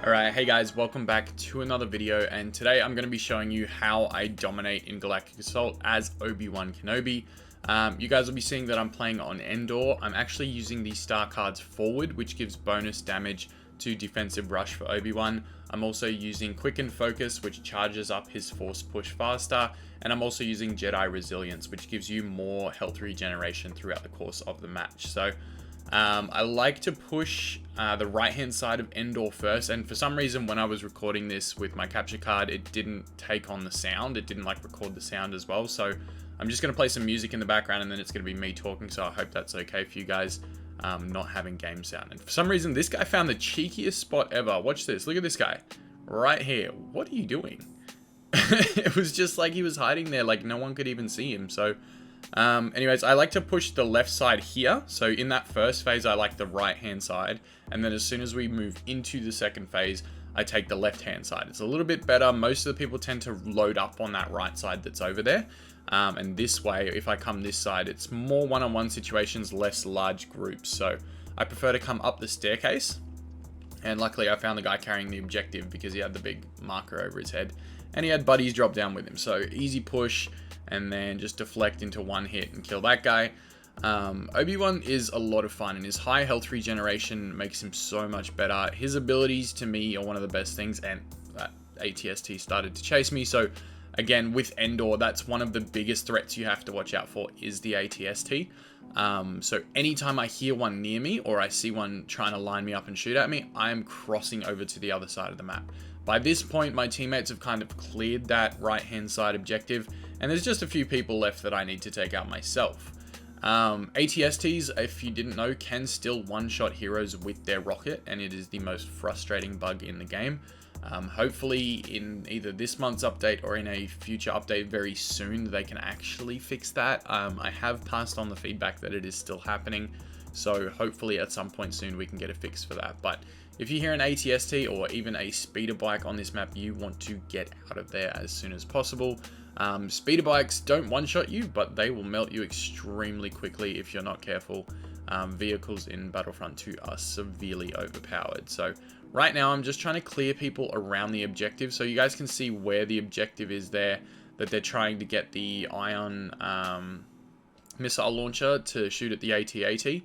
Alright, hey guys, welcome back to another video, and today I'm going to be showing you how I dominate in Galactic Assault as Obi-Wan Kenobi. You guys will be seeing that I'm playing on Endor. I'm actually using the star cards forward, which gives bonus damage to defensive rush for Obi-Wan. I'm also using Quicken Focus, which charges up his force push faster, and I'm also using Jedi Resilience, which gives you more health regeneration throughout the course of the match. So I like to push the right hand side of Endor first, and for some reason when I was recording this with my capture card, it didn't take on the sound. It didn't like record the sound as well, so I'm just going to play some music in the background and then it's going to be me talking, so I hope that's okay for you guys, not having game sound. And for some reason this guy found the cheekiest spot ever. Watch this, look at this guy right here. What are you doing? It was just like he was hiding there, like no one could even see him. So anyways, I like to push the left side here. So in that first phase, I like the right hand side. And then as soon as we move into the second phase, I take the left hand side. It's a little bit better. Most of the people tend to load up on that right side that's over there. And this way, if I come this side, it's more one-on-one situations, less large groups. So I prefer to come up the staircase. And luckily I found the guy carrying the objective because he had the big marker over his head. And he had buddies drop down with him. So easy push. And then just deflect into one hit and kill that guy. Obi-Wan is a lot of fun, and his high health regeneration makes him so much better. His abilities to me are one of the best things, and that ATST started to chase me. So again, with Endor, that's one of the biggest threats you have to watch out for is the ATST. So anytime I hear one near me or I see one trying to line me up and shoot at me, I am crossing over to the other side of the map. By this point, my teammates have kind of cleared that right-hand side objective, and there's just a few people left that I need to take out myself. ATSTs, if you didn't know, can still one-shot heroes with their rocket, and it is the most frustrating bug in the game. Hopefully in either this month's update or in a future update very soon, they can actually fix that. I have passed on the feedback that it is still happening, so hopefully at some point soon we can get a fix for that. But if you hear an ATST or even a speeder bike on this map, you want to get out of there as soon as possible. Speeder bikes don't one-shot you, but they will melt you extremely quickly if you're not careful. Vehicles in Battlefront 2 are severely overpowered. So right now I'm just trying to clear people around the objective, so you guys can see where the objective is there, that they're trying to get the ion missile launcher to shoot at the AT-AT.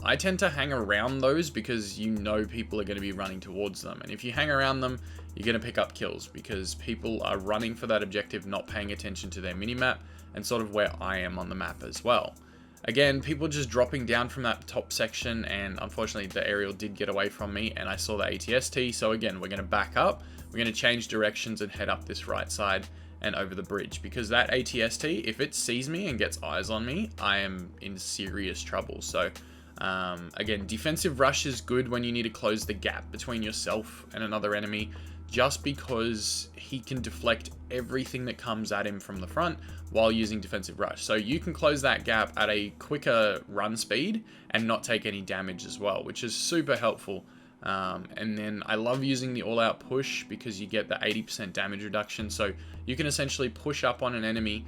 I tend to hang around those because you know people are going to be running towards them, and if you hang around them, you're going to pick up kills because people are running for that objective, not paying attention to their minimap, and sort of where I am on the map as well. Again, people just dropping down from that top section, and unfortunately the aerial did get away from me and I saw the ATST, so again, we're going to back up, we're going to change directions and head up this right side and over the bridge, because that ATST, if it sees me and gets eyes on me, I am in serious trouble. So again, defensive rush is good when you need to close the gap between yourself and another enemy, just because he can deflect everything that comes at him from the front while using defensive rush. So you can close that gap at a quicker run speed and not take any damage as well, which is super helpful. And then I love using the all-out push because you get the 80% damage reduction. So you can essentially push up on an enemy,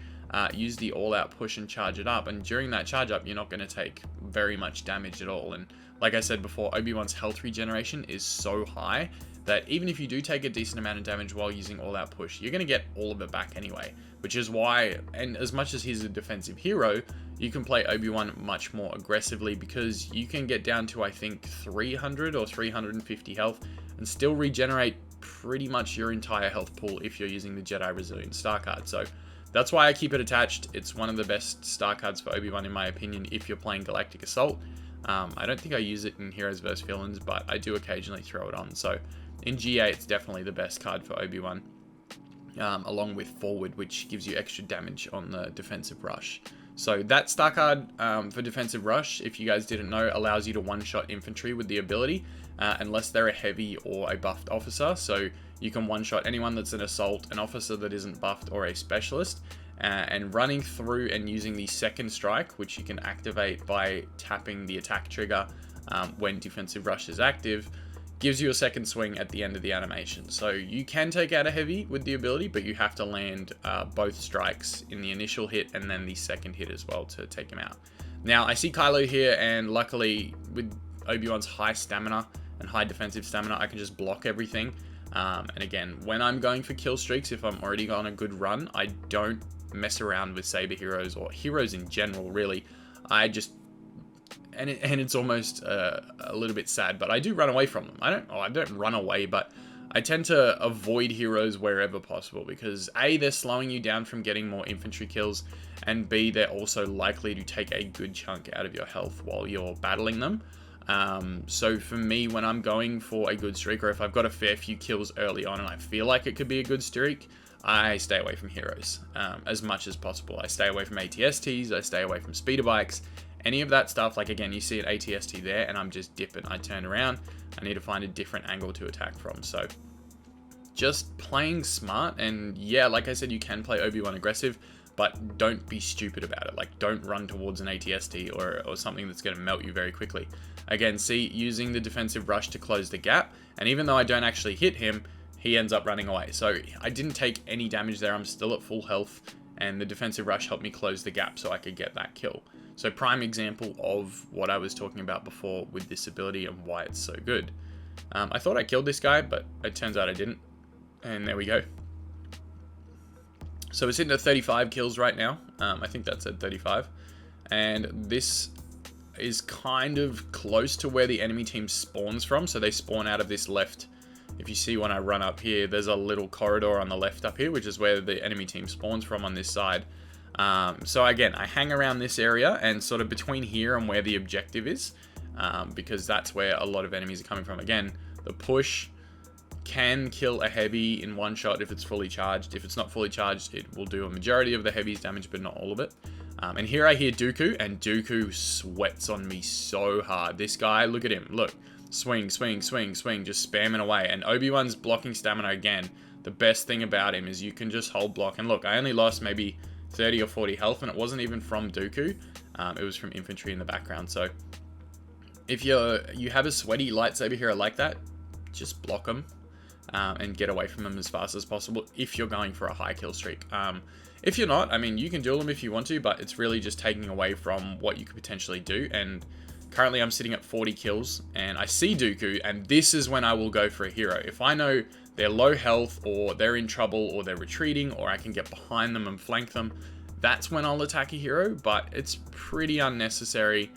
use the all-out push and charge it up, and during that charge up you're not going to take very much damage at all. And like I said before, Obi-Wan's health regeneration is so high that even if you do take a decent amount of damage while using all-out push, you're going to get all of it back anyway, which is why, and as much as he's a defensive hero, you can play Obi-Wan much more aggressively because you can get down to, I think, 300 or 350 health and still regenerate pretty much your entire health pool if you're using the Jedi Resilience star card. So that's why I keep it attached. It's one of the best star cards for Obi-Wan in my opinion if you're playing Galactic Assault. I don't think I use it in Heroes vs Villains, but I do occasionally throw it on. So in GA, it's definitely the best card for Obi-Wan, along with Forward, which gives you extra damage on the defensive rush. So that star card for defensive rush, if you guys didn't know, allows you to one-shot infantry with the ability, unless they're a heavy or a buffed officer. So you can one-shot anyone that's an assault, an officer that isn't buffed, or a specialist. And running through and using the second strike, which you can activate by tapping the attack trigger when defensive rush is active, gives you a second swing at the end of the animation. So you can take out a heavy with the ability, but you have to land both strikes in the initial hit and then the second hit as well to take him out. Now I see Kylo here, and luckily with Obi-Wan's high stamina and high defensive stamina, I can just block everything. And again, when I'm going for kill streaks, if I'm already on a good run, I don't mess around with Saber heroes, or heroes in general, really. I just, and it's almost a little bit sad, but I do run away from them. I don't run away, but I tend to avoid heroes wherever possible, because A, they're slowing you down from getting more infantry kills, and B, they're also likely to take a good chunk out of your health while you're battling them. So for me, when I'm going for a good streak, or if I've got a fair few kills early on and I feel like it could be a good streak, I stay away from heroes as much as possible. I stay away from ATSTs, I stay away from speeder bikes, any of that stuff. Like again, you see an ATST there and I'm just dipping. I turn around, I need to find a different angle to attack from. So just playing smart, and yeah, like I said, you can play Obi-Wan aggressive, but don't be stupid about it. Like, don't run towards an ATST or something that's going to melt you very quickly. Again, see, using the defensive rush to close the gap, and even though I don't actually hit him, he ends up running away. So I didn't take any damage there. I'm still at full health, and the defensive rush helped me close the gap so I could get that kill. So prime example of what I was talking about before with this ability and why it's so good. I thought I killed this guy, but it turns out I didn't. And there we go. So we're sitting at 35 kills right now. I think that's at 35. And this is kind of close to where the enemy team spawns from. So they spawn out of this left. If you see when I run up here, there's a little corridor on the left up here, which is where the enemy team spawns from on this side. So again, I hang around this area and sort of between here and where the objective is, because that's where a lot of enemies are coming from. Again, the push can kill a heavy in one shot if it's fully charged. If it's not fully charged, it will do a majority of the heavy's damage, but not all of it. And here I hear Dooku, and Dooku sweats on me so hard. This guy, look at him, look. Swing, swing, swing, swing, just spamming away. And Obi-Wan's blocking stamina again. The best thing about him is you can just hold block. And look, I only lost maybe 30 or 40 health, and it wasn't even from Dooku. It was from infantry in the background. So if you have a sweaty lightsaber hero like that, just block them. And get away from them as fast as possible if you're going for a high kill streak. If you're not, I mean, you can duel them if you want to, but it's really just taking away from what you could potentially do. And currently I'm sitting at 40 kills, and I see Dooku, and this is when I will go for a hero. If I know they're low health, or they're in trouble, or they're retreating, or I can get behind them and flank them, that's when I'll attack a hero, but it's pretty unnecessary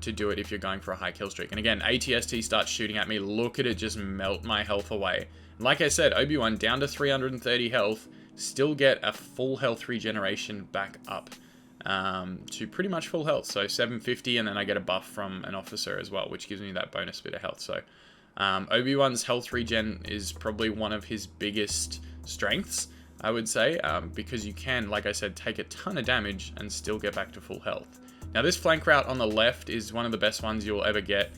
to do it if you're going for a high kill streak. And again, ATST starts shooting at me. Look at it just melt my health away. And like I said, Obi-Wan down to 330 health, still get a full health regeneration back up to pretty much full health. So 750, and then I get a buff from an officer as well, which gives me that bonus bit of health. So Obi-Wan's health regen is probably one of his biggest strengths, I would say, because you can, like I said, take a ton of damage and still get back to full health. Now this flank route on the left is one of the best ones you'll ever get.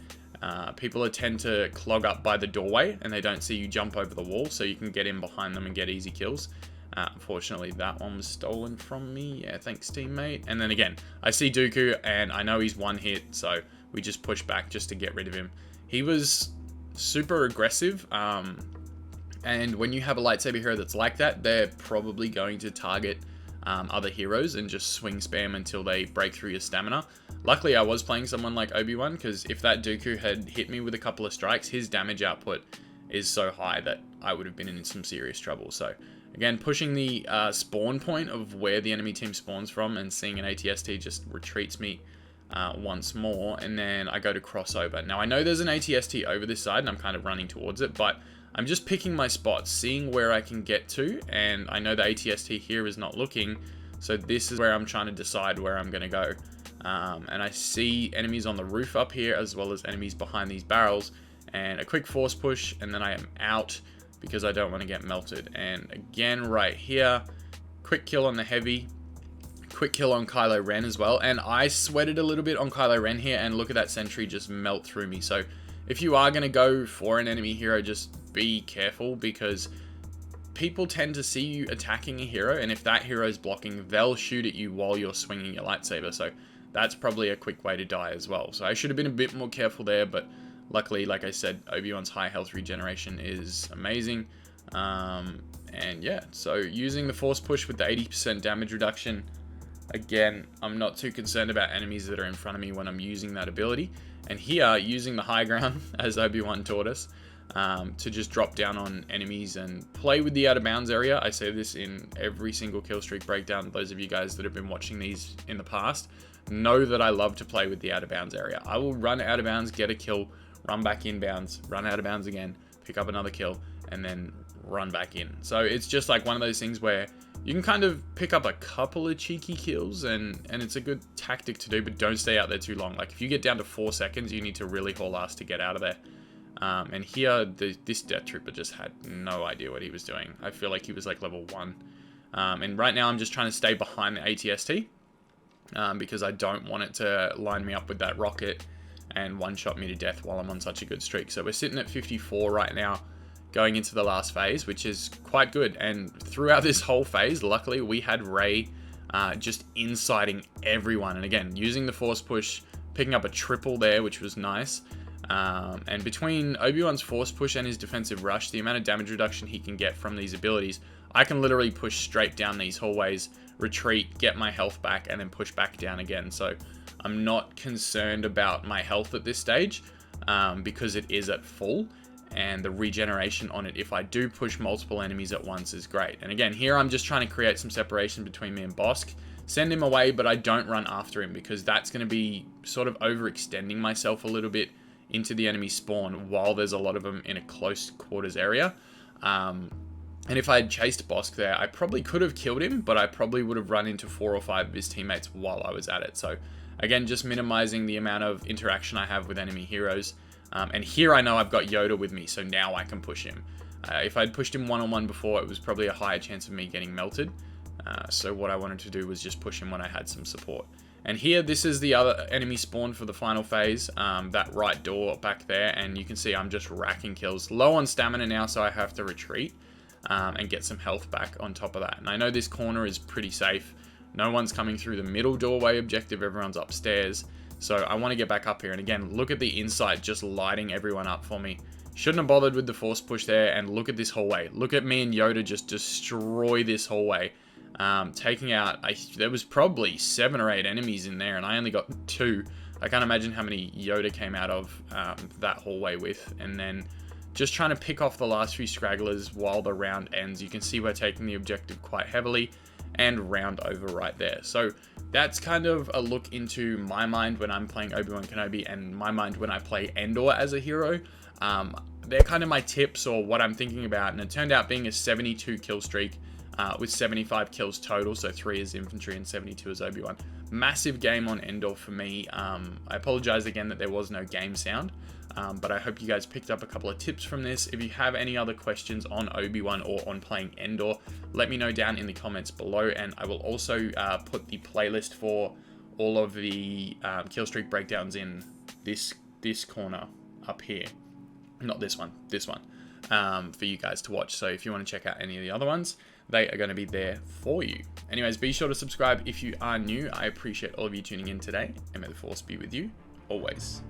People tend to clog up by the doorway and they don't see you jump over the wall, so you can get in behind them and get easy kills. Unfortunately, that one was stolen from me. Yeah, thanks, teammate. And then again, I see Dooku and I know he's one hit, so we just push back just to get rid of him. He was super aggressive, and when you have a lightsaber hero that's like that, they're probably going to target other heroes and just swing spam until they break through your stamina. Luckily, I was playing someone like Obi-Wan, because if that Dooku had hit me with a couple of strikes, his damage output is so high that I would have been in some serious trouble. So again, pushing the spawn point of where the enemy team spawns from and seeing an ATST just retreats me once more, and then I go to crossover. Now I know there's an ATST over this side and I'm kind of running towards it, but I'm just picking my spots, seeing where I can get to, and I know the ATST here is not looking, so this is where I'm trying to decide where I'm going to go. And I see enemies on the roof up here, as well as enemies behind these barrels, and a quick force push, and then I am out because I don't want to get melted. And again, right here, quick kill on the heavy, quick kill on Kylo Ren as well, and I sweated a little bit on Kylo Ren here, and look at that sentry just melt through me. So if you are going to go for an enemy hero, just be careful, because people tend to see you attacking a hero, and if that hero is blocking, they'll shoot at you while you're swinging your lightsaber. So that's probably a quick way to die as well. So I should have been a bit more careful there, but luckily, like I said, Obi-Wan's high health regeneration is amazing. And yeah, so using the force push with the 80% damage reduction, Again, I'm not too concerned about enemies that are in front of me when I'm using that ability. And here, using the high ground, as Obi-Wan taught us, to just drop down on enemies and play with the out of bounds area. I say this in every single kill streak breakdown. Those of you guys that have been watching these in the past know that I love to play with the out of bounds area. I will run out of bounds, get a kill, run back in bounds, run out of bounds again, pick up another kill, and then run back in. So it's just like one of those things where you can kind of pick up a couple of cheeky kills, and it's a good tactic to do, but don't stay out there too long. Like if you get down to 4 seconds, you need to really haul ass to get out of there. And here, this Death Trooper just had no idea what he was doing. I feel like he was like level 1. And right now I'm just trying to stay behind the ATST because I don't want it to line me up with that rocket and one-shot me to death while I'm on such a good streak. So we're sitting at 54 right now, going into the last phase, which is quite good. And throughout this whole phase, luckily, we had Rey just inciting everyone. And again, using the force push, picking up a triple there, which was nice. And between Obi-Wan's force push and his defensive rush, the amount of damage reduction he can get from these abilities, I can literally push straight down these hallways, retreat, get my health back, and then push back down again. So I'm not concerned about my health at this stage because it is at full, and the regeneration on it, if I do push multiple enemies at once, is great. And again, here I'm just trying to create some separation between me and Bossk, send him away, but I don't run after him because that's going to be sort of overextending myself a little bit into the enemy spawn while there's a lot of them in a close quarters area. And if I had chased Bossk there, I probably could have killed him, but I probably would have run into 4 or 5 of his teammates while I was at it. So again, just minimizing the amount of interaction I have with enemy heroes. And here I know I've got Yoda with me, so now I can push him. If I'd pushed him one-on-one before, it was probably a higher chance of me getting melted. So what I wanted to do was just push him when I had some support. And here, this is the other enemy spawn for the final phase, that right door back there, and you can see I'm just racking kills. Low on stamina now, so I have to retreat and get some health back on top of that. And I know this corner is pretty safe. No one's coming through the middle doorway objective, everyone's upstairs. So I want to get back up here, and again, look at the insight just lighting everyone up for me. Shouldn't have bothered with the force push there, and look at this hallway. Look at me and Yoda just destroy this hallway. Taking out, there was probably 7 or 8 enemies in there, and I only got 2. I can't imagine how many Yoda came out of that hallway with. And then just trying to pick off the last few stragglers while the round ends. You can see we're taking the objective quite heavily, and round over right there. So that's kind of a look into my mind when I'm playing Obi-Wan Kenobi, and my mind when I play Endor as a hero. They're kind of my tips or what I'm thinking about, and it turned out being a 72 kill streak with 75 kills total, so 3 as infantry and 72 as Obi-Wan. Massive game on Endor for me. I apologize again that there was no game sound, but I hope you guys picked up a couple of tips from this. If you have any other questions on Obi-Wan or on playing Endor, let me know down in the comments below, and I will also put the playlist for all of the kill streak breakdowns in this corner up here. Not this one, this one, for you guys to watch. So if you want to check out any of the other ones, they are going to be there for you. Anyways, be sure to subscribe if you are new. I appreciate all of you tuning in today, and may the force be with you always.